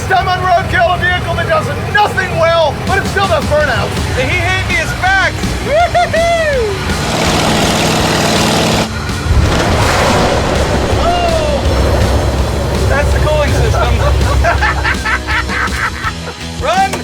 First time on Roadkill, a vehicle that does nothing well, but it still does burnouts. The he hate me is facts. Oh! That's the cooling system. Run!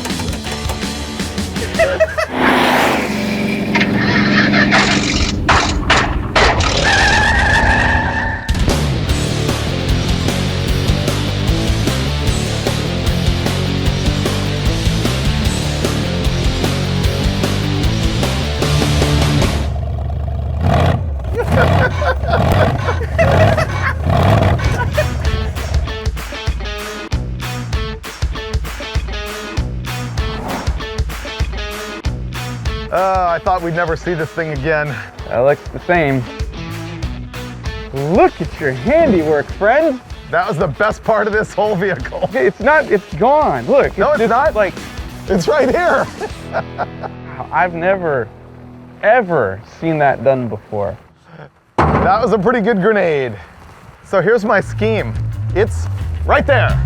I thought we'd never see this thing again. That looks the same. Look at your handiwork, friend. That was the best part of this whole vehicle. It's not, it's gone. Look. No, it's not. Like, it's right here. I've never, ever seen that done before. That was a pretty good grenade. So here's my scheme. It's right there.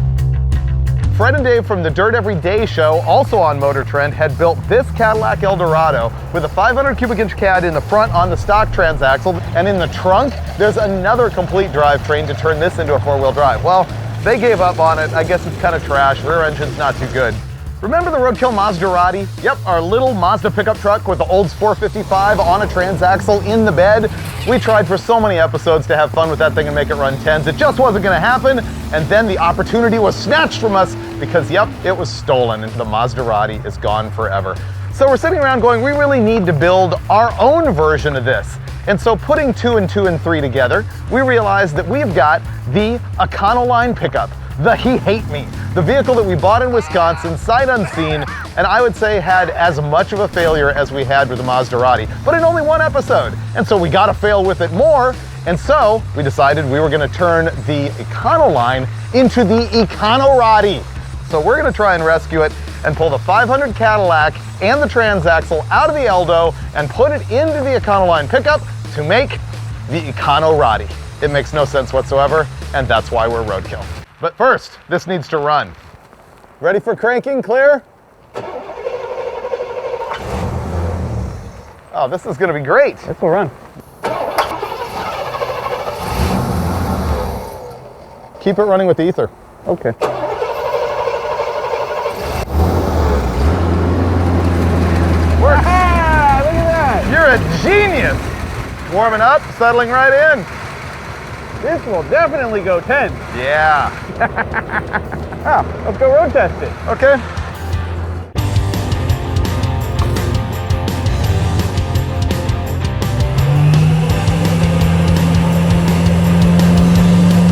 Fred and Dave from the Dirt Every Day show, also on Motor Trend, had built this Cadillac Eldorado with a 500 cubic inch cad in the front on the stock transaxle, and in the trunk, there's another complete drivetrain to turn this into a four-wheel drive. Well, they gave up on it. I guess it's kind of trash. Rear engine's not too good. Remember the Roadkill Maserati? Yep, our little Mazda pickup truck with the Olds 455 on a transaxle in the bed. We tried for so many episodes to have fun with that thing and make it run 10s. It just wasn't gonna happen, and then the opportunity was snatched from us because, yep, it was stolen, and the Maserati is gone forever. So we're sitting around going, we really need to build our own version of this. And so putting 2 and 2 and 3 together, we realized that we've got the Econoline pickup, the He Hate Me, the vehicle that we bought in Wisconsin, sight unseen, and I would say had as much of a failure as we had with the Maserati, but in only one episode. And so we gotta fail with it more, and so we decided we were gonna turn the Econoline into the Econorado. So we're gonna try and rescue it and pull the 500 Cadillac and the transaxle out of the Eldo and put it into the Econoline pickup to make the Econorado. It makes no sense whatsoever, and that's why we're Roadkill. But first, this needs to run. Ready for cranking, clear? Oh, this is gonna be great. This will run. Keep it running with the ether. Okay. Works. Ah, look at that. You're a genius. Warming up, settling right in. This will definitely go 10. Yeah. Ah, let's go road test it. Okay.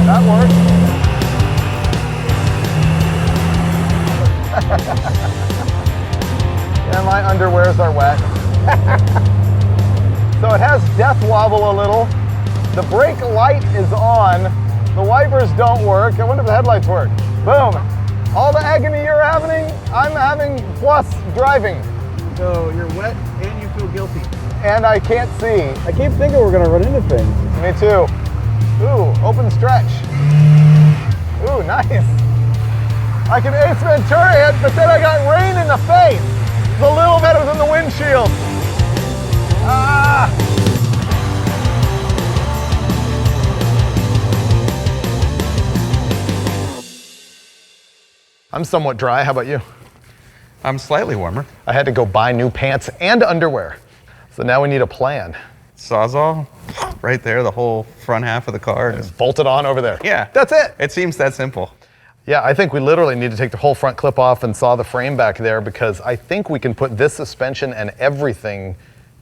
That works. Yeah, my underwears are wet. So it has death wobble a little. The brake light is on. The wipers don't work. I wonder if the headlights work. Boom. All the agony you're having, I'm having, plus driving. So you're wet and you feel guilty. And I can't see. I keep thinking we're gonna run into things. Me too. Ooh, open stretch. Ooh, nice. I can Ace Ventura it, but then I got rain in the face. It's a little better than the windshield. Ah! I'm somewhat dry. How about you? I'm slightly warmer. I had to go buy new pants and underwear. So now we need a plan. Sawzall, right there, the whole front half of the car. Just bolt it on over there. Yeah. That's it. It seems that simple. Yeah, I think we literally need to take the whole front clip off and saw the frame back there, because I think we can put this suspension and everything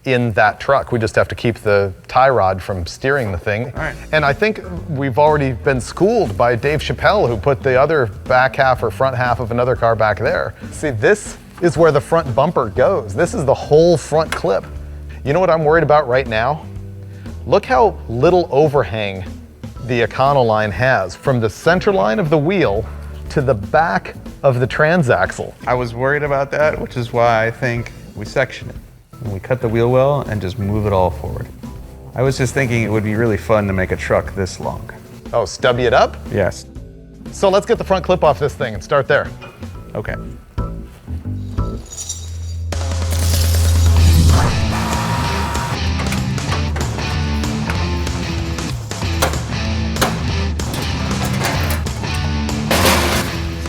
in that truck. We just have to keep the tie rod from steering the thing. All right. And I think we've already been schooled by Dave Chappelle, who put the other back half or front half of another car back there. See, this is where the front bumper goes. This is the whole front clip. You know what I'm worried about right now? Look how little overhang the Econoline has from the center line of the wheel to the back of the transaxle. I was worried about that, which is why I think we section it. And we cut the wheel well and just move it all forward. I was just thinking it would be really fun to make a truck this long. Oh, stubby it up? Yes. So let's get the front clip off this thing and start there. Okay.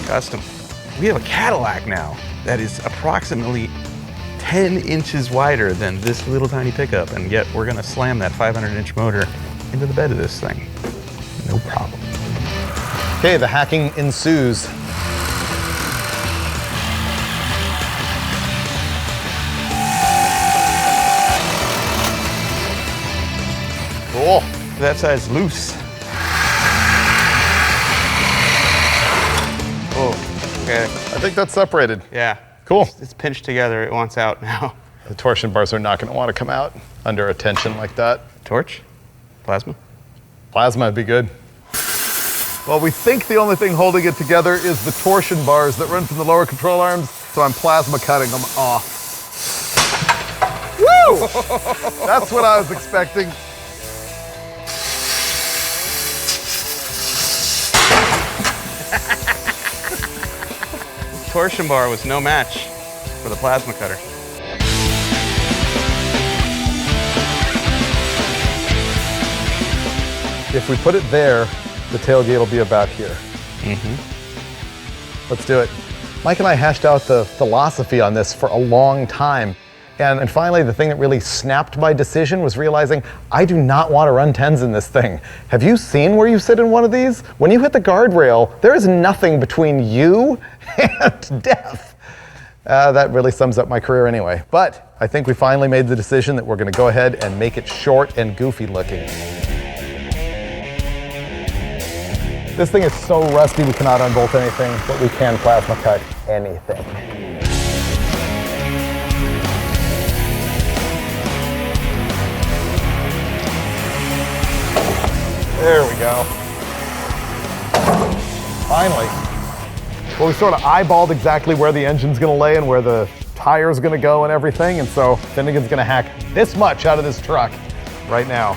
Custom. We have a Cadillac now that is approximately 10 inches wider than this little tiny pickup, and yet we're gonna slam that 500-inch motor into the bed of this thing. No problem. Okay, the hacking ensues. Cool. That side's loose. Oh, okay. I think that's separated. Yeah. Cool. It's pinched together. It wants out now. The torsion bars are not going to want to come out under a tension like that. Torch? Plasma? Plasma would be good. Well, we think the only thing holding it together is the torsion bars that run from the lower control arms, so I'm plasma cutting them off. Woo! That's what I was expecting. Torsion bar was no match for the plasma cutter. If we put it there, the tailgate will be about here. Let's do it. Mike and I hashed out the philosophy on this for a long time. And finally, the thing that really snapped my decision was realizing I do not want to run 10s in this thing. Have you seen where you sit in one of these? When you hit the guardrail, there is nothing between you and death. That really sums up my career anyway. But I think we finally made the decision that we're going to go ahead and make it short and goofy looking. This thing is so rusty we cannot unbolt anything, but we can plasma cut anything. There we go. Finally. Well, we sort of eyeballed exactly where the engine's gonna lay and where the tire's gonna go and everything, and so Finnegan's gonna hack this much out of this truck right now.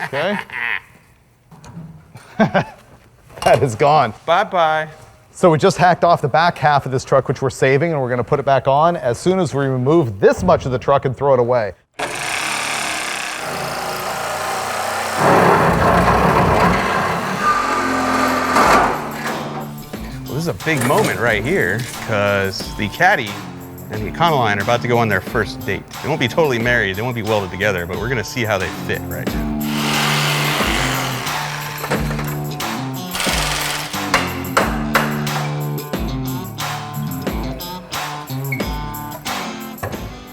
Okay. That is gone. Bye-bye. So we just hacked off the back half of this truck, which we're saving, and we're gonna put it back on as soon as we remove this much of the truck and throw it away. Well, this is a big moment right here, because the Caddy and the Econoline are about to go on their first date. They won't be totally married, they won't be welded together, but we're gonna see how they fit right now.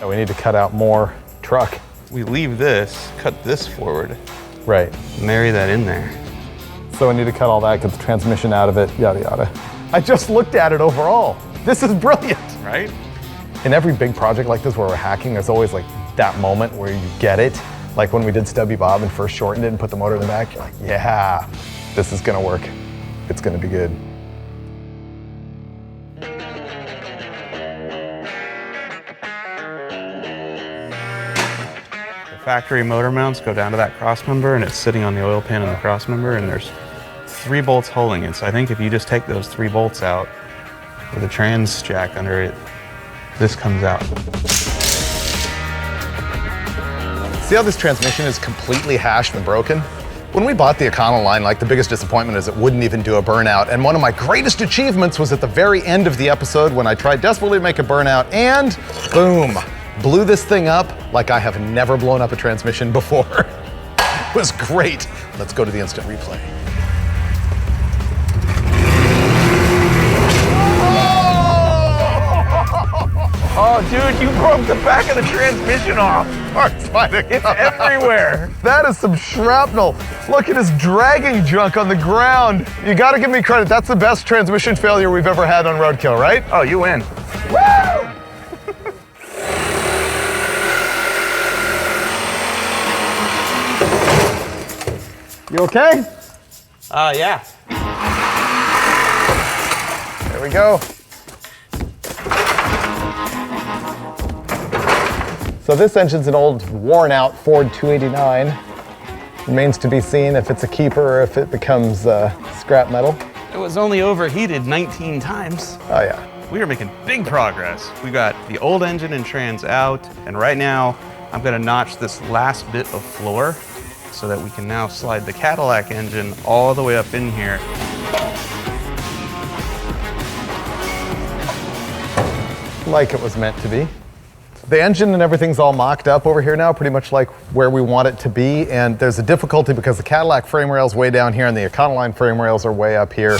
We need to cut out more truck. We leave this, cut this forward, Right. marry that in there. So we need to cut all that, get the transmission out of it, yada yada. I just looked at it overall. This is brilliant. Right? In every big project like this where we're hacking, there's always like that moment where you get it. Like when we did Stubby Bob and first shortened it and put the motor in the back, you're like, yeah, this is gonna work. It's gonna be good. Factory motor mounts go down to that cross member, and it's sitting on the oil pan in the cross member, and there's 3 bolts holding it. So I think if you just take those 3 bolts out with a trans jack under it, this comes out. See how this transmission is completely hashed and broken? When we bought the Econoline, like the biggest disappointment is it wouldn't even do a burnout. And one of my greatest achievements was at the very end of the episode when I tried desperately to make a burnout and boom, blew this thing up like I have never blown up a transmission before. It was great. Let's go to the instant replay. Oh, dude, you broke the back of the transmission off. It's everywhere. That is some shrapnel. Look at his dragging junk on the ground. You gotta give me credit. That's the best transmission failure we've ever had on Roadkill, right? Oh, you win. Woo! You okay? Yeah. we go. So this engine's an old, worn out Ford 289. Remains to be seen if it's a keeper or if it becomes scrap metal. It was only overheated 19 times. Oh yeah. We are making big progress. We got the old engine and trans out, and right now I'm gonna notch this last bit of floor so that we can now slide the Cadillac engine all the way up in here. Like it was meant to be. The engine and everything's all mocked up over here now, pretty much like where we want it to be. And there's a difficulty because the Cadillac frame rail's way down here and the Econoline frame rails are way up here.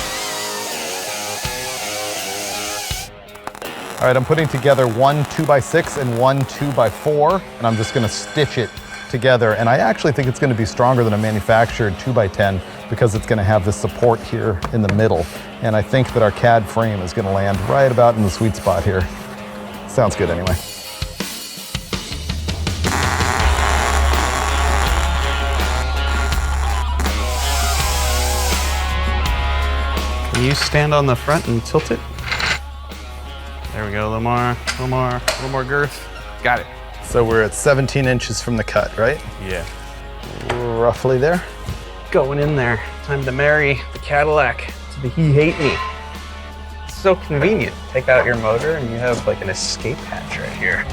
All right, I'm putting together one 2x6 and one 2x4, and I'm just gonna stitch it together. And I actually think it's gonna be stronger than a manufactured 2x10 because it's gonna have this support here in the middle. And I think that our CAD frame is gonna land right about in the sweet spot here. Sounds good anyway. Can you stand on the front and tilt it? There we go, a little more girth. Got it. So we're at 17 inches from the cut, right? Yeah. Roughly there. Going in there. Time to marry the Cadillac to the He Hate Me. It's so convenient. Take out your motor and you have like an escape hatch right here.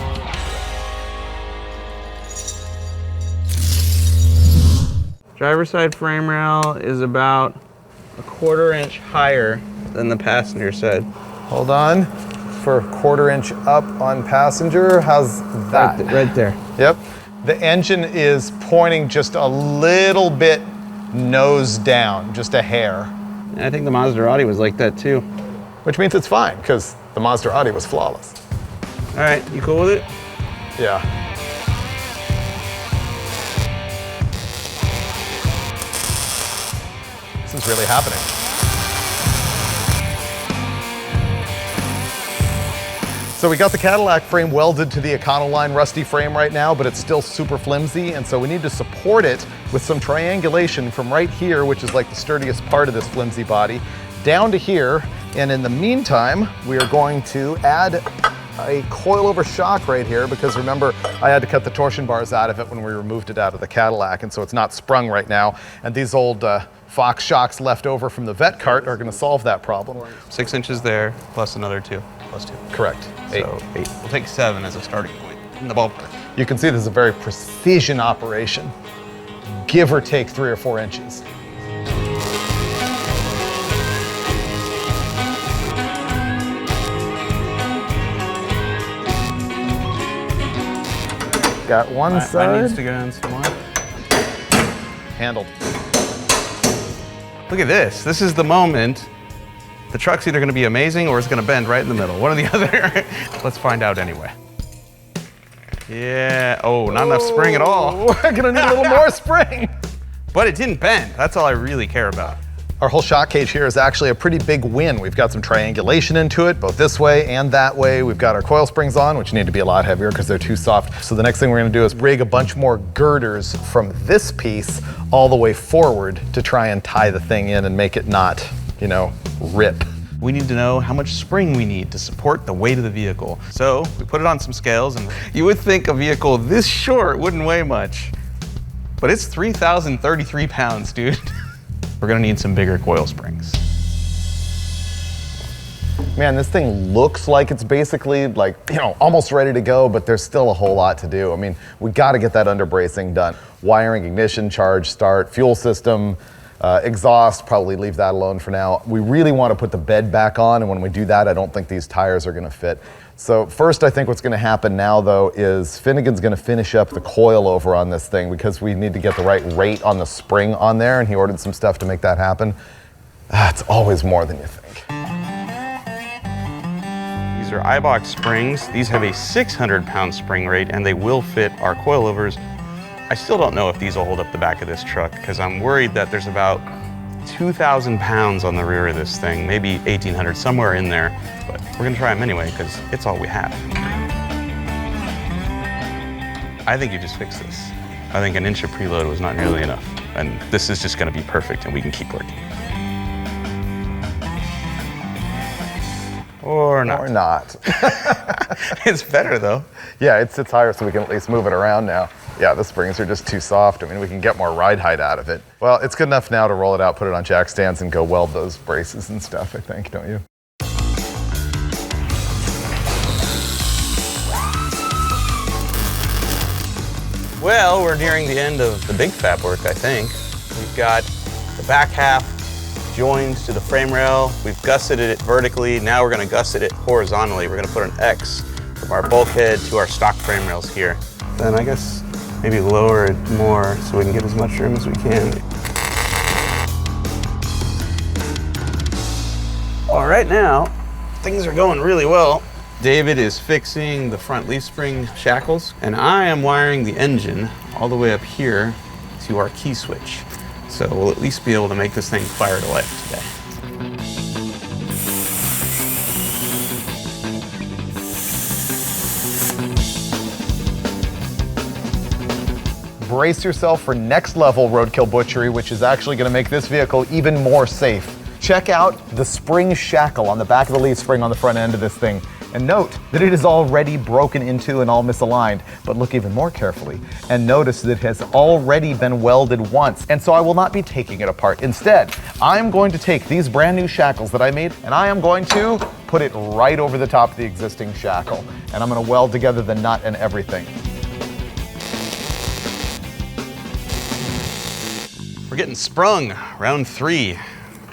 Driver's side frame rail is about a 1/4 inch higher than the passenger side. Hold on. For a 1/4 inch up on passenger, how's that? Right there. Yep. The engine is pointing just a little bit nose down, just a hair. I think the Maserati was like that too. Which means it's fine, because the Maserati was flawless. All right, you cool with it? Yeah. This is really happening. So we got the Cadillac frame welded to the Econoline rusty frame right now, but it's still super flimsy, and so we need to support it with some triangulation from right here, which is like the sturdiest part of this flimsy body, down to here. And in the meantime, we are going to add a coilover shock right here, because remember, I had to cut the torsion bars out of it when we removed it out of the Cadillac, and so it's not sprung right now. And these old Fox shocks left over from the vet cart are gonna solve that problem. 6 inches there, plus another 2, plus 2. Correct. 8. So 8. We'll take 7 as a starting point in the ballpark. You can see this is a very precision operation, give or take 3 or 4 inches. Got one side. Mine needs to go in some more. Handled. Look at this. This is the moment. The truck's either going to be amazing or it's going to bend right in the middle. One or the other. Let's find out anyway. Yeah. Oh, not enough spring at all. We're gonna need a little more spring. But it didn't bend. That's all I really care about. Our whole shock cage here is actually a pretty big win. We've got some triangulation into it, both this way and that way. We've got our coil springs on, which need to be a lot heavier because they're too soft. So the next thing we're gonna do is rig a bunch more girders from this piece all the way forward to try and tie the thing in and make it not, you know, rip. We need to know how much spring we need to support the weight of the vehicle. So we put it on some scales, and you would think a vehicle this short wouldn't weigh much, but it's 3,033 pounds, dude. We're gonna need some bigger coil springs. Man, this thing looks like it's basically like, you know, almost ready to go, but there's still a whole lot to do. I mean, we gotta get that underbracing done. Wiring, ignition, charge, start, fuel system, exhaust, probably leave that alone for now. We really want to put the bed back on, and when we do that, I don't think these tires are gonna fit. So first, I think what's gonna happen now though is Finnegan's gonna finish up the coilover on this thing because we need to get the right rate on the spring on there, and he ordered some stuff to make that happen. It's always more than you think. These are iBox springs. These have a 600-pound spring rate, and they will fit our coilovers. I still don't know if these will hold up the back of this truck because I'm worried that there's about 2,000 pounds on the rear of this thing, maybe 1,800, somewhere in there. But we're gonna try them anyway because it's all we have. I think you just fix this. I think an inch of preload was not nearly enough. And this is just gonna be perfect and we can keep working. Or not. Or not. It's better though. Yeah, it sits higher so we can at least move it around now. Yeah, the springs are just too soft. I mean, we can get more ride height out of it. Well, it's good enough now to roll it out, put it on jack stands, and go weld those braces and stuff, I think, don't you? Well, we're nearing the end of the big fab work, I think. We've got the back half joined to the frame rail. We've gusseted it vertically. Now we're gonna gusset it horizontally. We're gonna put an X from our bulkhead to our stock frame rails here. Then I guess maybe lower it more so we can get as much room as we can. All right, now things are going really well. David is fixing the front leaf spring shackles, and I am wiring the engine all the way up here to our key switch. So we'll at least be able to make this thing fire to life today. Brace yourself for next level roadkill butchery, which is actually going to make this vehicle even more safe. Check out the spring shackle on the back of the leaf spring on the front end of this thing. And note that it is already broken into and all misaligned, but look even more carefully and notice that it has already been welded once. And so I will not be taking it apart. Instead, I'm going to take these brand new shackles that I made and I am going to put it right over the top of the existing shackle. And I'm going to weld together the nut and everything. We're getting sprung, round 3.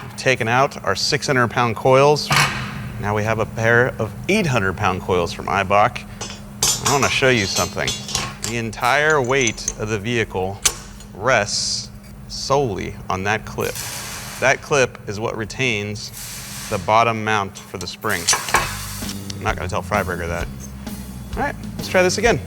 We've taken out our 600-pound coils. Now we have a pair of 800-pound coils from Eibach. I want to show you something. The entire weight of the vehicle rests solely on that clip. That clip is what retains the bottom mount for the spring. I'm not going to tell Freiberger that. All right, let's try this again.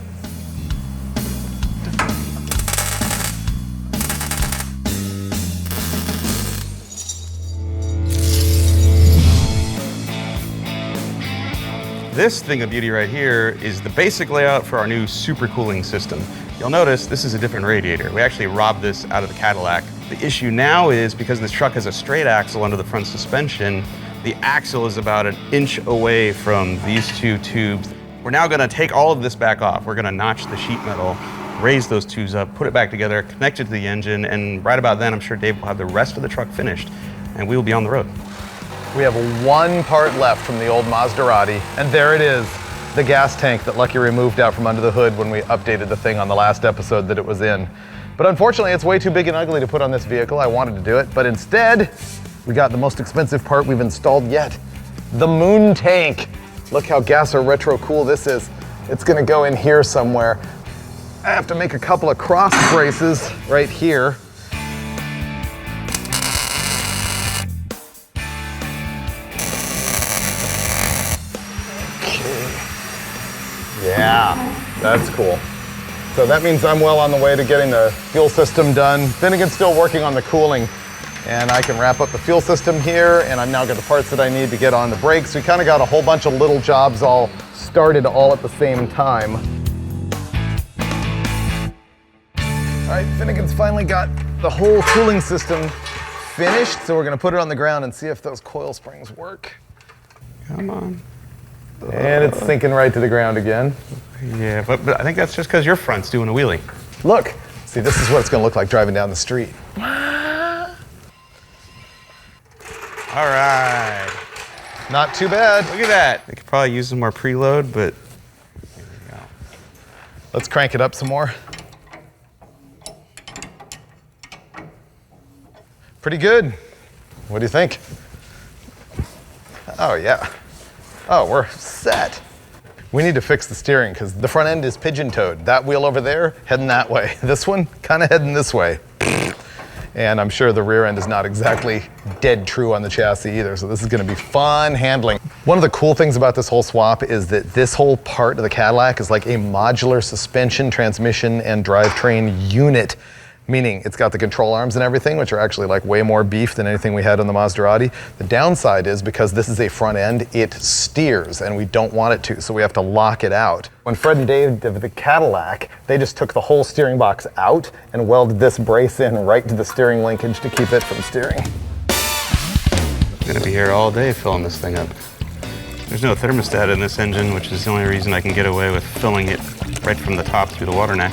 This thing of beauty right here is the basic layout for our new supercooling system. You'll notice this is a different radiator. We actually robbed this out of the Cadillac. The issue now is because this truck has a straight axle under the front suspension, the axle is about an inch away from these two tubes. We're now gonna take all of this back off. We're gonna notch the sheet metal, raise those tubes up, put it back together, connect it to the engine, and right about then, I'm sure Dave will have the rest of the truck finished, and we will be on the road. We have one part left from the old Maserati, and there it is, the gas tank that Lucky removed out from under the hood when we updated the thing on the last episode that it was in. But unfortunately, it's way too big and ugly to put on this vehicle. I wanted to do it, but instead, we got the most expensive part we've installed yet, the moon tank. Look how gas or retro cool this is. It's gonna go in here somewhere. I have to make a couple of cross braces right here. Yeah, that's cool. So that means I'm well on the way to getting the fuel system done. Finnegan's still working on the cooling, and I can wrap up the fuel system here, and I've now got the parts that I need to get on the brakes. We kind of got a whole bunch of little jobs all started all at the same time. All right, Finnegan's finally got the whole cooling system finished, so we're gonna put it on the ground and see if those coil springs work. Come on. And it's sinking right to the ground again. Yeah, but I think that's just because your front's doing a wheelie. Look, see, this is what it's gonna look like driving down the street. All right. Not too bad. Look at that. They could probably use some more preload, but here we go. Let's crank it up some more. Pretty good. What do you think? Oh, yeah. Oh, we're set. We need to fix the steering because the front end is pigeon-toed. That wheel over there, heading that way. This one, kind of heading this way. And I'm sure the rear end is not exactly dead true on the chassis either, so this is gonna be fun handling. One of the cool things about this whole swap is that this whole part of the Cadillac is like a modular suspension, transmission, and drivetrain unit. Meaning it's got the control arms and everything, which are actually like way more beef than anything we had on the Maserati. The downside is because this is a front end, it steers and we don't want it to, so we have to lock it out. When Fred and Dave did the Cadillac, they just took the whole steering box out and welded this brace in right to the steering linkage to keep it from steering. I'm gonna be here all day filling this thing up. There's no thermostat in this engine, which is the only reason I can get away with filling it right from the top through the water neck.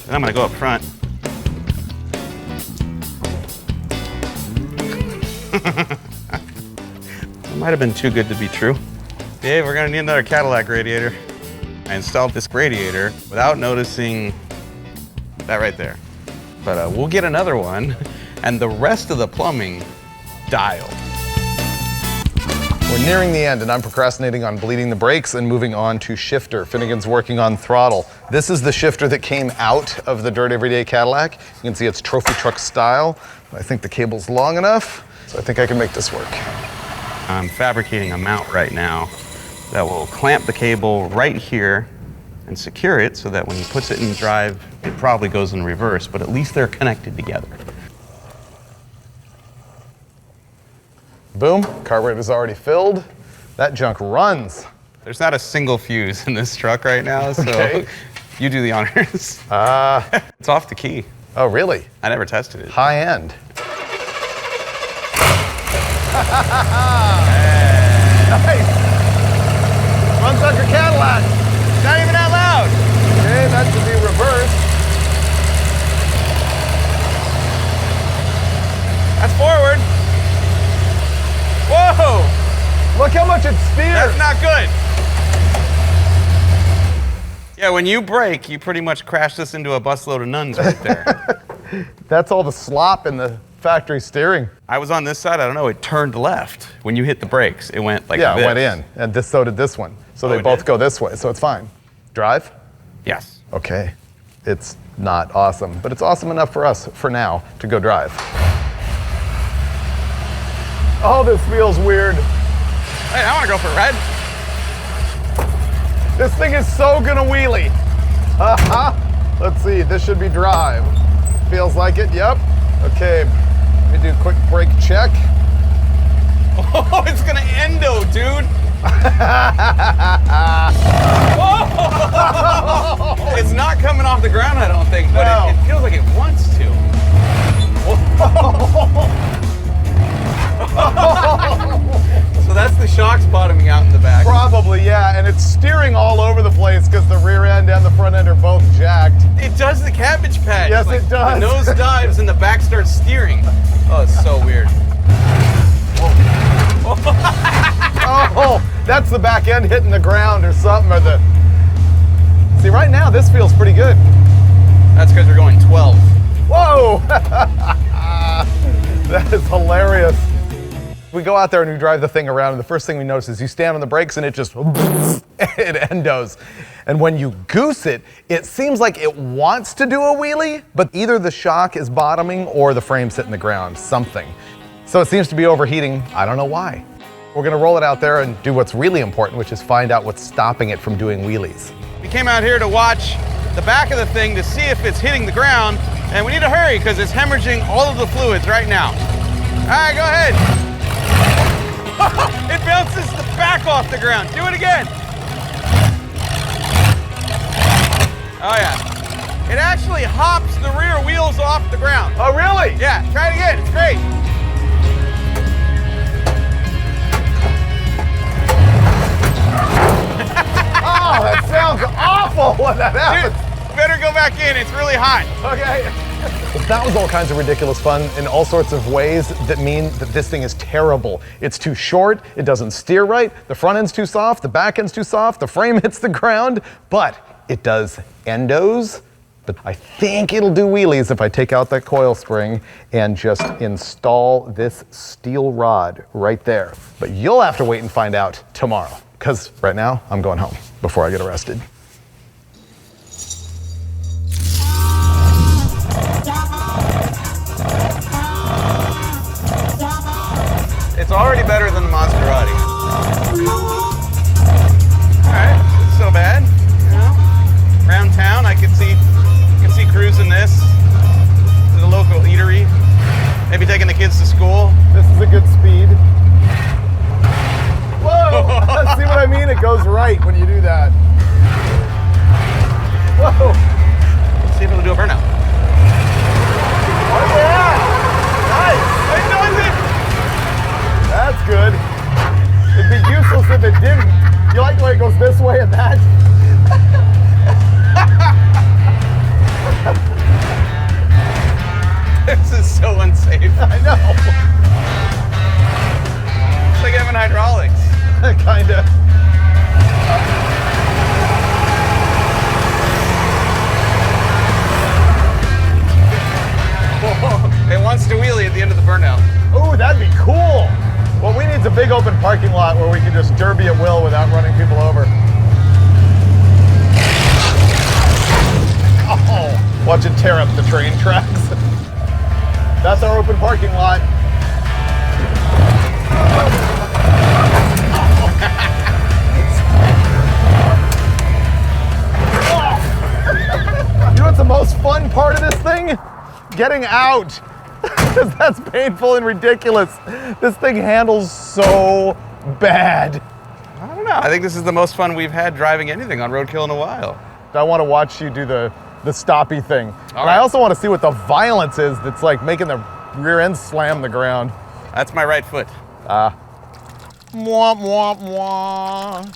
And I'm gonna go up front. It might have been too good to be true. Dave, we're gonna need another Cadillac radiator. I installed this radiator without noticing that right there. But we'll get another one, and the rest of the plumbing dialed. We're nearing the end, and I'm procrastinating on bleeding the brakes and moving on to shifter. Finnegan's working on throttle. This is the shifter that came out of the Dirt Everyday Cadillac. You can see it's trophy truck style. I think the cable's long enough, so I think I can make this work. I'm fabricating a mount right now that will clamp the cable right here and secure it so that when he puts it in drive, it probably goes in reverse, but at least they're connected together. Boom, carburetor's already filled. That junk runs. There's not a single fuse in this truck right now, so Okay. you do the honors. It's off the key. Oh, really? I never tested it. High end. Nice. Run sucker Cadillac. Not even that loud. Okay, that should be reversed. That's forward. Whoa! Look how much it steers. That's not good. Yeah, when you brake, you pretty much crash this into a busload of nuns right there. That's all the slop in the factory steering. I was on this side, I don't know, it turned left. When you hit the brakes, it went like Yeah, this. it went in, and this so did this one. So they it both did? go this way, so it's fine. Drive? Yes. Okay. It's not awesome, but it's awesome enough for us, for now, to go drive. Oh, this feels weird. Hey, I want to go for a ride. This thing is so gonna wheelie. Let's see, this should be drive. Feels like it, yep. Okay, let me do a quick brake check. Oh, it's gonna endo, dude. Whoa! It's not coming off the ground, I don't think, but No. it feels like it wants to. So that's the shocks bottoming out in the back. Probably, yeah, and it's steering all over the place because the rear end and the front end are both jacked. It does the cabbage patch. Yes, Like, it does. The nose dives and the back starts steering. Oh, it's so weird. Oh, that's the back end hitting the ground or something, or the... See, right now, this feels pretty good. That's because we're going 12. Whoa! That is hilarious. We go out there and we drive the thing around, and the first thing we notice is you stand on the brakes and it just, it endos. And when you goose it, it seems like it wants to do a wheelie, but either the shock is bottoming or the frame's hitting the ground, something. So it seems to be overheating. I don't know why. We're gonna roll it out there and do what's really important, which is find out what's stopping it from doing wheelies. We came out here to watch the back of the thing to see if it's hitting the ground, and we need to hurry because it's hemorrhaging all of the fluids right now. All right, go ahead. It bounces the back off the ground. Do it again. Oh yeah. It actually hops the rear wheels off the ground. Oh, really? Yeah, try it again. It's great. Oh, that sounds awful when that happens. Dude, better go back in. It's really hot. Okay. That was all kinds of ridiculous fun in all sorts of ways that mean that this thing is terrible. It's too short, it doesn't steer right, the front end's too soft, the back end's too soft, the frame hits the ground, but it does endos. But I think it'll do wheelies if I take out that coil spring and just install this steel rod right there. But you'll have to wait and find out tomorrow, because right now I'm going home before I get arrested. It's already better than the Maserati. All right, it's so bad. You know, around town, I can see cruising this to the local eatery. Maybe taking the kids to school. This is a good speed. Whoa! See what I mean? It goes right when you do that. Whoa! Let's see if it'll do a burnout. Oh yeah! Nice! It does it! That's good. It'd be useless if it didn't. You like the way it goes this way and that? This is so unsafe. I know. It's like having hydraulics. Kinda. It wants to wheelie at the end of the burnout. Ooh, that'd be cool. What we need is a big open parking lot where we can just derby at will without running people over. Oh, watch it tear up the train tracks. That's our open parking lot. You know what's the most fun part of this thing? Getting out. Because that's painful and ridiculous. This thing handles so bad. I don't know. I think this is the most fun we've had driving anything on Roadkill in a while. I want to watch you do the stoppy thing. And right. I also want to see what the violence is that's like making the rear end slam the ground. That's my right foot. Mwah, mwah, mwah.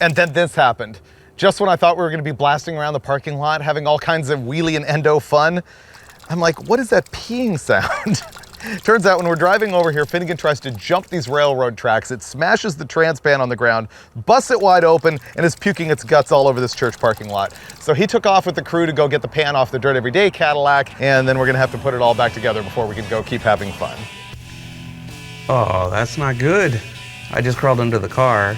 And then this happened. Just when I thought we were going to be blasting around the parking lot, having all kinds of wheelie and endo fun, I'm like, what is that peeing sound? Turns out when we're driving over here, Finnegan tries to jump these railroad tracks. It smashes the transpan on the ground, busts it wide open, and is puking its guts all over this church parking lot. So he took off with the crew to go get the pan off the Dirt Everyday Cadillac, and then we're gonna have to put it all back together before we can go keep having fun. Oh, that's not good. I just crawled under the car,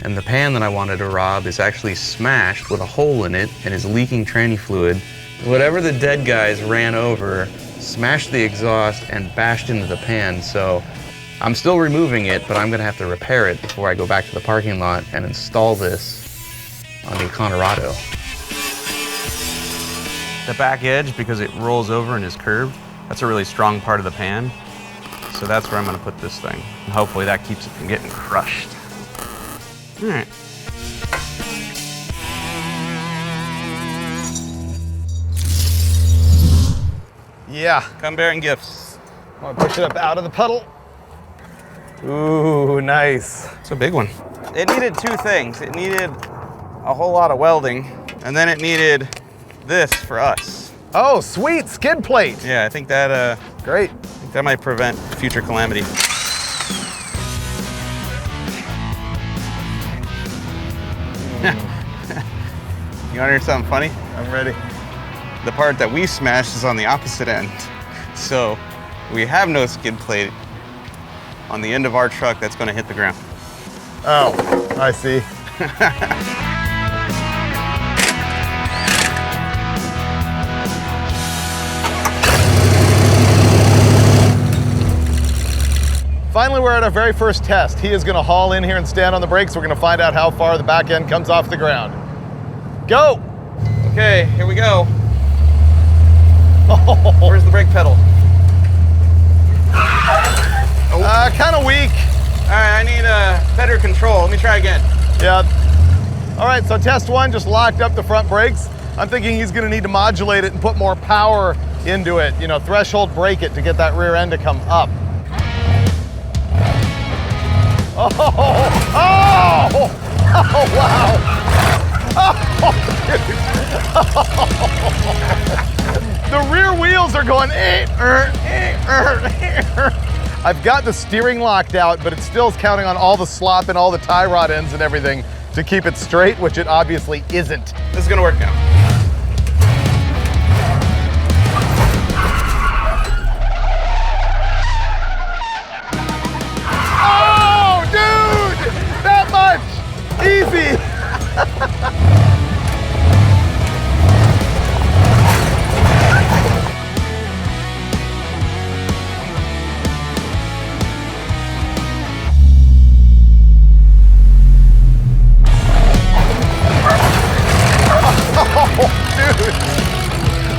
and the pan that I wanted to rob is actually smashed with a hole in it and is leaking tranny fluid. Whatever the dead guys ran over smashed the exhaust and bashed into the pan, so I'm still removing it, but I'm gonna have to repair it before I go back to the parking lot and install this on the Econorado. The back edge, because it rolls over and is curved, that's a really strong part of the pan. So that's where I'm gonna put this thing. And hopefully that keeps it from getting crushed. All right. Yeah. Come bearing gifts. I'm gonna push it up out of the puddle. Ooh, nice. It's a big one. It needed two things. It needed a whole lot of welding, and then it needed this for us. Oh, sweet, skid plate. Yeah, I think that Great. that might prevent future calamity. You wanna hear something funny? I'm ready. The part that we smashed is on the opposite end. So we have no skid plate on the end of our truck that's gonna hit the ground. Oh, I see. Finally, we're at our very first test. He is gonna haul in here and stand on the brakes. We're gonna find out how far the back end comes off the ground. Go! Okay, here we go. Where's the brake pedal? Kind of weak. All right, I need better control. Let me try again. Yeah. All right, so test one just locked up the front brakes. I'm thinking he's gonna need to modulate it and put more power into it. You know, threshold brake it to get that rear end to come up. Oh, oh, oh, wow. Oh, dude. The rear wheels are going, I've got the steering locked out, but it still is counting on all the slop and all the tie rod ends and everything to keep it straight, which it obviously isn't. This is gonna work now. Oh, dude! That much! Easy!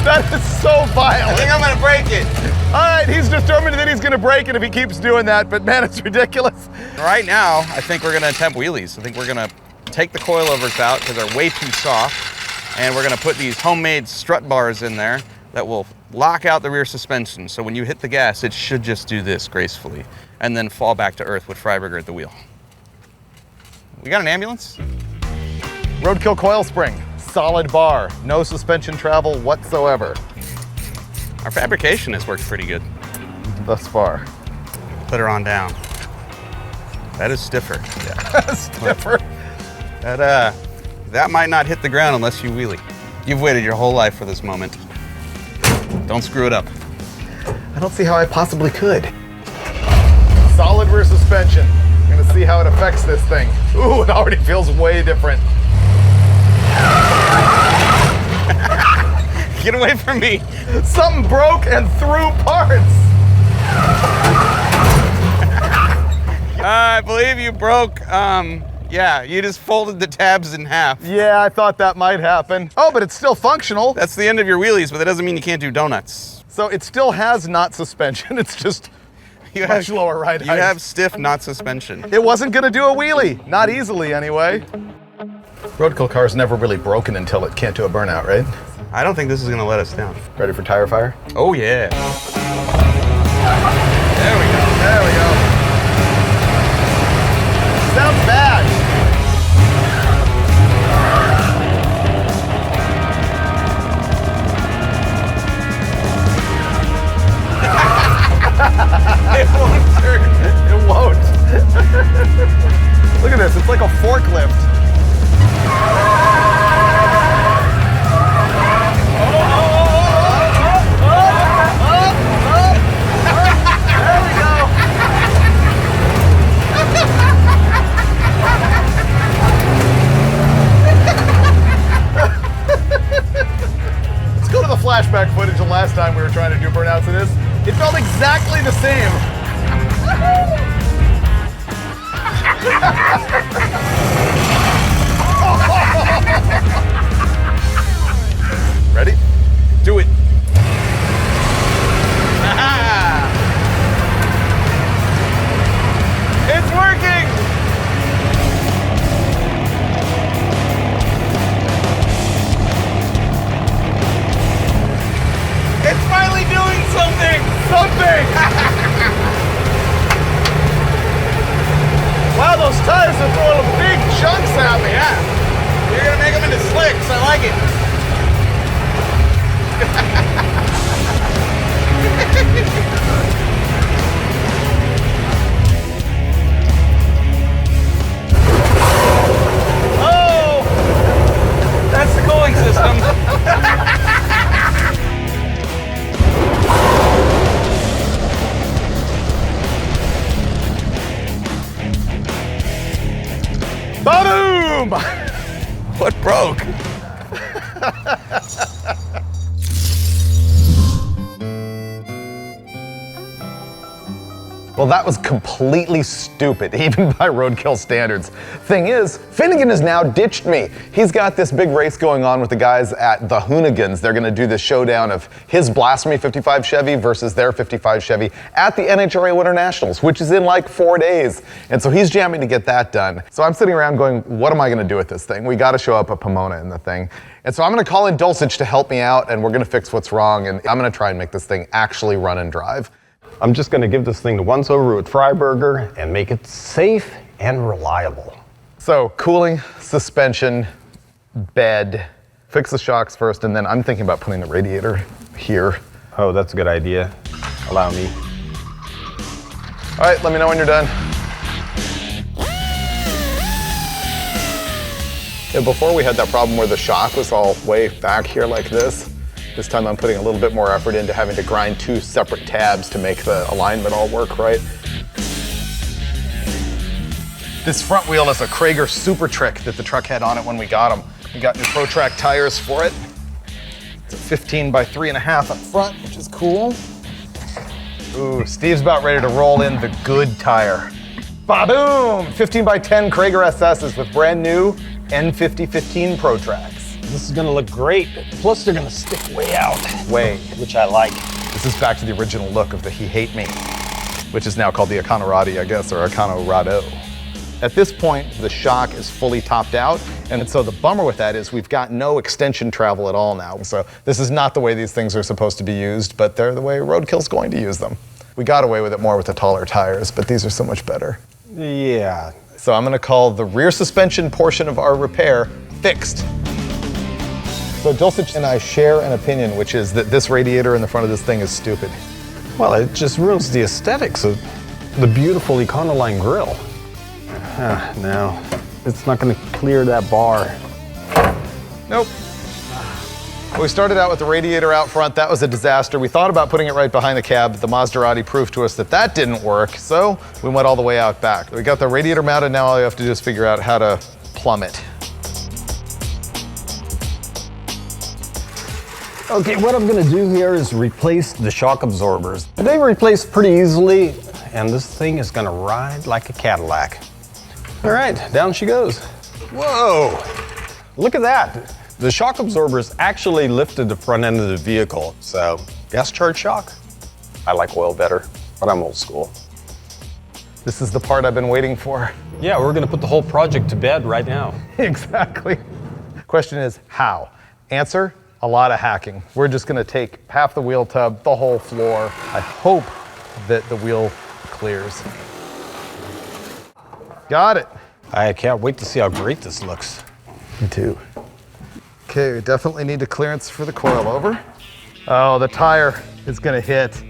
That is so violent. I think I'm gonna break it. All right, he's determined that he's gonna break it if he keeps doing that, but man, it's ridiculous. Right now, I think we're gonna attempt wheelies. I think we're gonna take the coilovers out because they're way too soft, and we're gonna put these homemade strut bars in there that will lock out the rear suspension. So when you hit the gas, it should just do this gracefully, and then fall back to earth with Freiberger at the wheel. We got an ambulance? Roadkill coil spring, solid bar, no suspension travel whatsoever. Our fabrication has worked pretty good. Thus far. Put her on down. That is stiffer. Yeah, stiffer. That might not hit the ground unless you wheelie. You've waited your whole life for this moment. Don't screw it up. I don't see how I possibly could. Solid rear suspension. I'm gonna see how it affects this thing. Ooh, it already feels way different. Get away from me. Something broke and threw parts. I believe you broke, yeah, you just folded the tabs in half. Yeah, I thought that might happen. Oh, but it's still functional. That's the end of your wheelies, but that doesn't mean you can't do donuts. So it still has not suspension. It's just much lower ride height. You have stiff not suspension. It wasn't gonna do a wheelie. Not easily, anyway. Roadkill car's never really broken until it can't do a burnout, right? I don't think this is gonna let us down. Ready for tire fire? Oh yeah. There we go, there we go. Sounds bad. It won't turn. It won't. Look at this, it's like a forklift. There we go. Let's go to the flashback footage of last time we were trying to do burnouts of this. It felt exactly the same. Ready? Do it. It's working! It's finally doing something! Something! Wow, those tires are throwing big chunks at me. Yeah. You're gonna make them into slicks. I like it. Oh! That's the cooling system. Ba-boom! What broke? Well, that was completely stupid, even by Roadkill standards. Thing is, Finnegan has now ditched me. He's got this big race going on with the guys at the Hoonigans. They're gonna do this showdown of his Blasphemy 55 Chevy versus their 55 Chevy at the NHRA Winter Nationals, which is in like 4 days. And so he's jamming to get that done. So I'm sitting around going, what am I gonna do with this thing? We gotta show up at Pomona in the thing. And so I'm gonna call in Dulcich to help me out, and we're gonna fix what's wrong, and I'm gonna try and make this thing actually run and drive. I'm just gonna give this thing the once over with Freiberger and make it safe and reliable. So cooling, suspension, bed, fix the shocks first, and then I'm thinking about putting the radiator here. Oh, that's a good idea. Allow me. All right, let me know when you're done. Yeah, before we had that problem where the shock was all way back here like this. This time I'm putting a little bit more effort into having to grind 2 separate tabs to make the alignment all work right. This front wheel is a Krager Super Trick that the truck had on it when we got them. We got new ProTrack tires for it. It's a 15 by 3.5 up front, which is cool. Ooh, Steve's about ready to roll in the good tire. Ba-boom! 15 by 10 Krager SS's with brand new N5015 ProTracks. This is gonna look great. Plus they're gonna stick way out. Way. Which I like. This is back to the original look of the He Hate Me, which is now called the Econorado, I guess, or Econorado. At this point, the shock is fully topped out, and so the bummer with that is we've got no extension travel at all now. So this is not the way these things are supposed to be used, but they're the way Roadkill's going to use them. We got away with it more with the taller tires, but these are so much better. Yeah. So I'm gonna call the rear suspension portion of our repair fixed. So Dulcich and I share an opinion, which is that this radiator in the front of this thing is stupid. Well, it just ruins the aesthetics of the beautiful Econoline grill. No, it's not gonna clear that bar. Nope. We started out with the radiator out front. That was a disaster. We thought about putting it right behind the cab, but the Maserati proved to us that that didn't work, so we went all the way out back. We got the radiator mounted. Now all you have to do is figure out how to plumb it. Okay, what I'm gonna do here is replace the shock absorbers. They replace pretty easily, and this thing is gonna ride like a Cadillac. All right, down she goes. Whoa, look at that. The shock absorbers actually lifted the front end of the vehicle, so gas charge shock. I like oil better, but I'm old school. This is the part I've been waiting for. Yeah, we're gonna put the whole project to bed right now. Exactly. Question is how? Answer, a lot of hacking. We're just gonna take half the wheel tub, the whole floor. I hope that the wheel clears. Got it. I can't wait to see how great this looks. Me too. Okay, we definitely need a clearance for the coilover. Oh, the tire is gonna hit.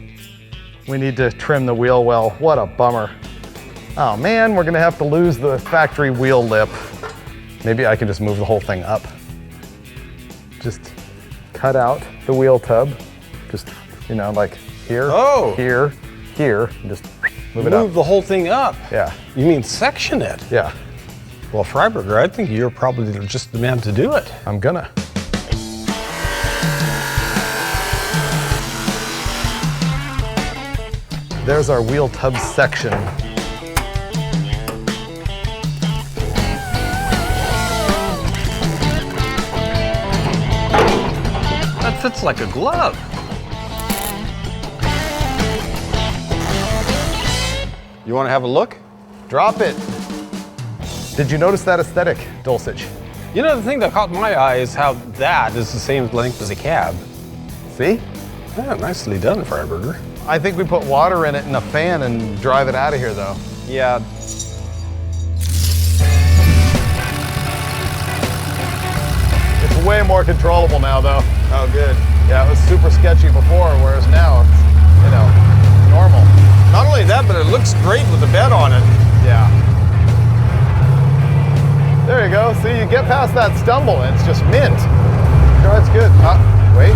We need to trim the wheel well. What a bummer. Oh man, we're gonna have to lose the factory wheel lip. Maybe I can just move the whole thing up. Just cut out the wheel tub. Just, you know, like here, here, here, and just move it up. Move the whole thing up? Yeah. You mean section it? Yeah. Well, Freiberger, I think you're probably just the man to do it. I'm gonna. There's our wheel tub section. That fits like a glove. You want to have a look? Drop it. Did you notice that aesthetic, Dulcich? You know, the thing that caught my eye is how that is the same length as a cab. See? Yeah, nicely done, Freiberger. I think we put water in it and a fan and drive it out of here, though. Yeah. It's way more controllable now, though. Oh, good. Yeah, it was super sketchy before, whereas now it's, you know, normal. Not only that, but it looks great with the bed on it. Yeah. There you go. See, you get past that stumble and it's just mint. Drives good. Wait.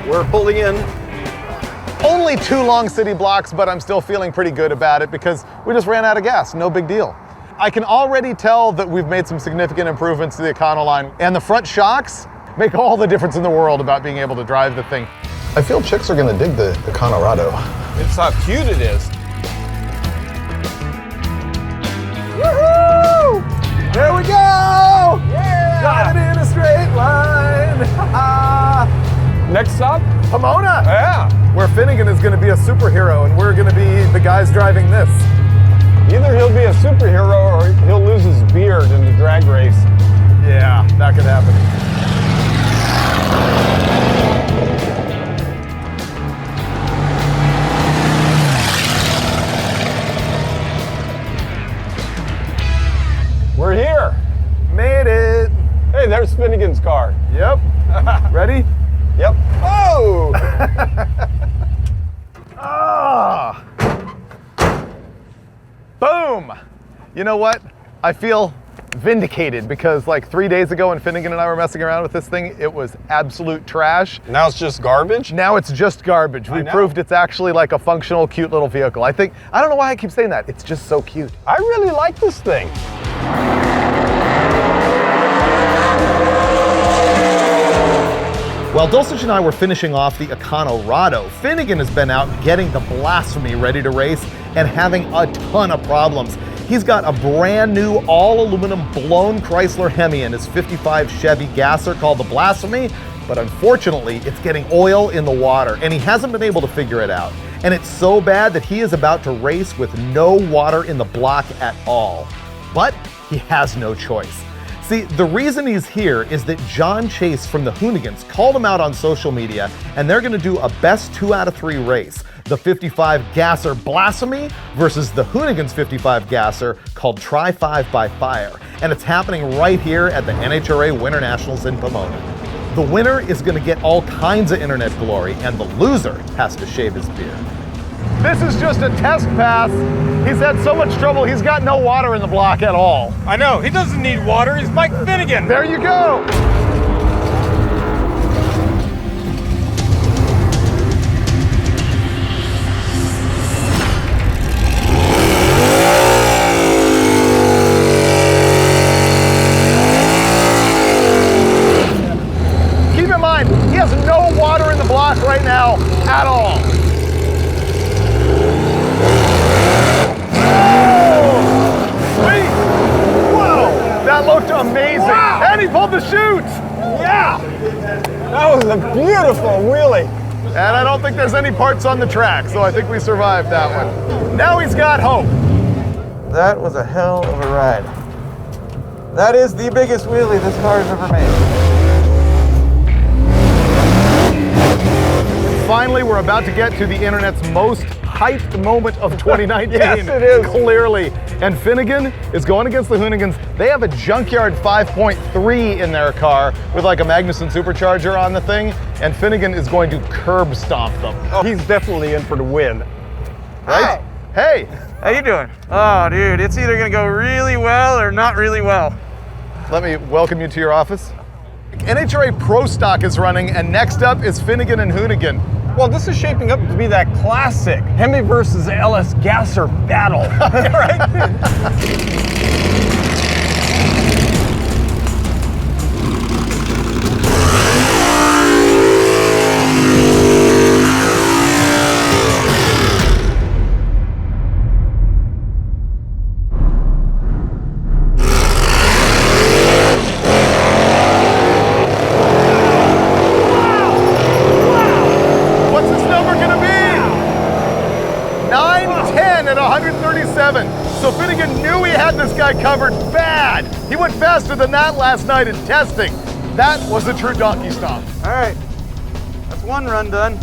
We're pulling in. Only 2 long city blocks, but I'm still feeling pretty good about it because we just ran out of gas. No big deal. I can already tell that we've made some significant improvements to the Econoline, and the front shocks make all the difference in the world about being able to drive the thing. I feel chicks are gonna dig the Econorado. It's how cute it is. Woohoo! There we go! Yeah! Driving in a straight line. Next stop? Pomona! Yeah. Where Finnegan is gonna be a superhero and we're gonna be the guys driving this. Either he'll be a superhero or he'll lose his beard in the drag race. Yeah, that could happen. We're here. Made it. Hey, there's Finnegan's car. Yep. Ready? Yep. Oh! Ah! Boom! You know what? I feel vindicated because like 3 days ago when Finnegan and I were messing around with this thing, it was absolute trash. Now it's just garbage? Now it's just garbage. We proved it's actually like a functional, cute little vehicle. I don't know why I keep saying that. It's just so cute. I really like this thing. While Dulcich and I were finishing off the Econorado, Finnegan has been out getting the Blasphemy ready to race and having a ton of problems. He's got a brand new all-aluminum blown Chrysler Hemi in his 55 Chevy Gasser called the Blasphemy, but unfortunately it's getting oil in the water and he hasn't been able to figure it out. And it's so bad that he is about to race with no water in the block at all. But he has no choice. See, the reason he's here is that John Chase from the Hoonigans called him out on social media and they're gonna do a best 2 out of 3 race. the 55 gasser Blasphemy versus the Hoonigans 55 gasser called Try 5 by Fire. And it's happening right here at the NHRA Winter Nationals in Pomona. The winner is going to get all kinds of internet glory, and the loser has to shave his beard. This is just a test pass. He's had so much trouble, he's got no water in the block at all. I know, he doesn't need water, he's Mike Finnegan. There you go. Keep in mind, he has no water in the block right now at all. That looked amazing. Wow. And he pulled the chute. Yeah, that was a beautiful wheelie. And I don't think there's any parts on the track, so I think we survived that one. Now he's got hope. That was a hell of a ride. That is the biggest wheelie this car has ever made. Finally, we're about to get to the internet's most hyped moment of 2019. Yes, it is. Clearly. And Finnegan is going against the Hoonigans. They have a Junkyard 5.3 in their car with like a Magnuson supercharger on the thing. And Finnegan is going to curb stomp them. Oh, he's definitely in for the win. Right? Hey. How you doing? Oh, dude, it's either gonna go really well or not really well. Let me welcome you to your office. NHRA Pro Stock is running, and next up is Finnegan and Hoonigan. Well, this is shaping up to be that classic Hemi versus LS gasser battle, right? So Finnegan knew he had this guy covered bad. He went faster than that last night in testing. That was a true donkey stomp. All right, that's one run done.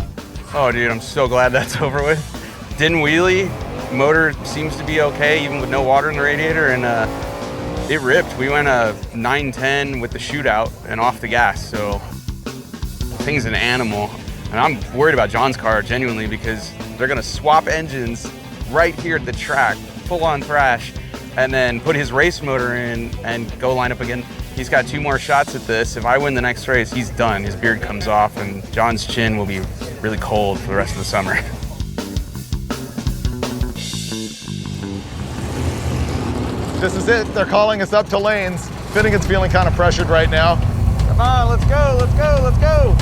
Oh, dude, I'm so glad that's over with. Didn't wheelie. Motor seems to be okay, even with no water in the radiator, and it ripped. We went a 910 with the shootout and off the gas, so the thing's an animal. And I'm worried about John's car, genuinely, because they're gonna swap engines right here at the track, full on thrash, and then put his race motor in and go line up again. He's got 2 more shots at this. If I win the next race, he's done. His beard comes off and John's chin will be really cold for the rest of the summer. This is it. They're calling us up to lanes. Finnegan's feeling kind of pressured right now. Come on, let's go, let's go, let's go.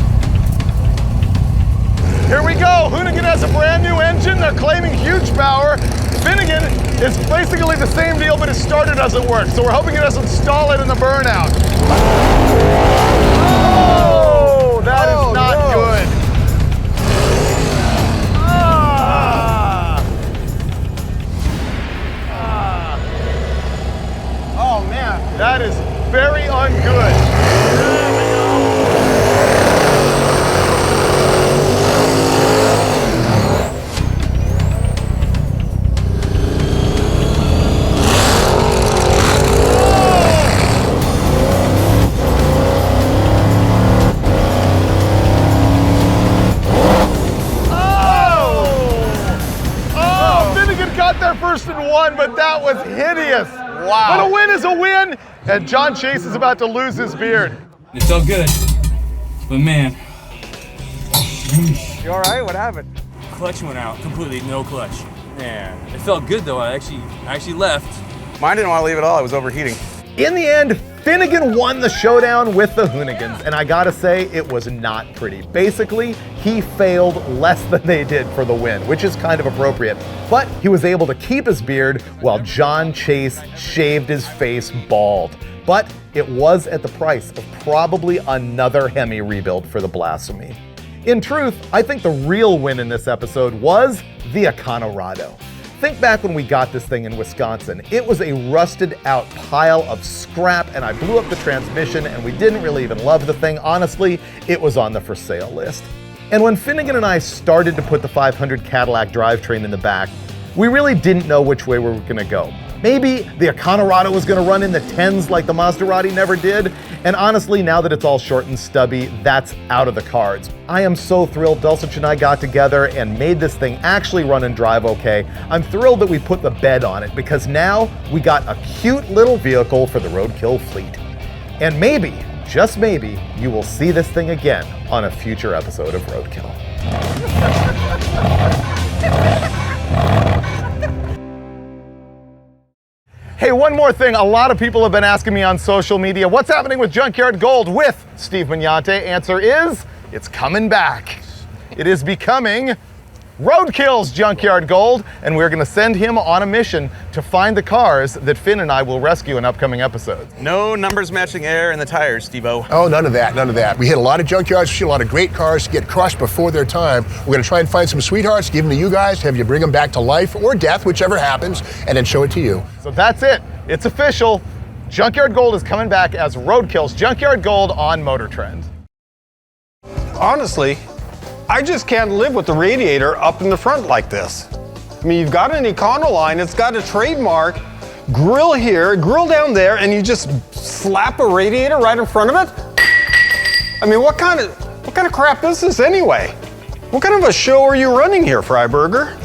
Here we go. Hoonigan has a brand new engine. They're claiming huge power. Finnegan is basically the same deal, but his starter doesn't work. So we're hoping he doesn't stall it in the burnout. Oh, that is not good. Oh, man. That is very ungood. First and one, but that was hideous. Wow. But a win is a win, and John Chase is about to lose his beard. It felt good, but man. You all right? What happened? Clutch went out completely, no clutch. Man, it felt good though. I actually left. Mine didn't want to leave at all. I was overheating. In the end, Finnegan won the showdown with the Hoonigans, and I gotta say, it was not pretty. Basically, he failed less than they did for the win, which is kind of appropriate. But he was able to keep his beard while John Chase shaved his face bald. But it was at the price of probably another Hemi rebuild for the Blasphemy. In truth, I think the real win in this episode was the Econorado. Think back when we got this thing in Wisconsin. It was a rusted out pile of scrap, and I blew up the transmission, and we didn't really even love the thing. Honestly, it was on the for sale list. And when Finnegan and I started to put the 500 Cadillac drivetrain in the back, we really didn't know which way we were gonna go. Maybe the Econorado was gonna run in the 10s like the Maserati never did, and honestly, now that it's all short and stubby, that's out of the cards. I am so thrilled Dulcich and I got together and made this thing actually run and drive okay. I'm thrilled that we put the bed on it because now we got a cute little vehicle for the Roadkill fleet. And maybe, just maybe, you will see this thing again on a future episode of Roadkill. Hey, one more thing. A lot of people have been asking me on social media, what's happening with Junkyard Gold with Steve Magnante? Answer is, it's coming back. It is becoming Roadkill's Junkyard Gold, and we're gonna send him on a mission to find the cars that Finn and I will rescue in upcoming episodes. No numbers matching air in the tires, Steve-O. Oh, none of that, none of that. We hit a lot of junkyards, we see a lot of great cars get crushed before their time. We're gonna try and find some sweethearts, give them to you guys, have you bring them back to life or death, whichever happens, and then show it to you. So that's it. It's official. Junkyard Gold is coming back as Roadkill's Junkyard Gold on Motor Trend. Honestly, I just can't live with the radiator up in the front like this. I mean, you've got an Econoline, it's got a trademark, grill here, grill down there, and you just slap a radiator right in front of it? I mean, what kind of crap is this anyway? What kind of a show are you running here, Freiberger?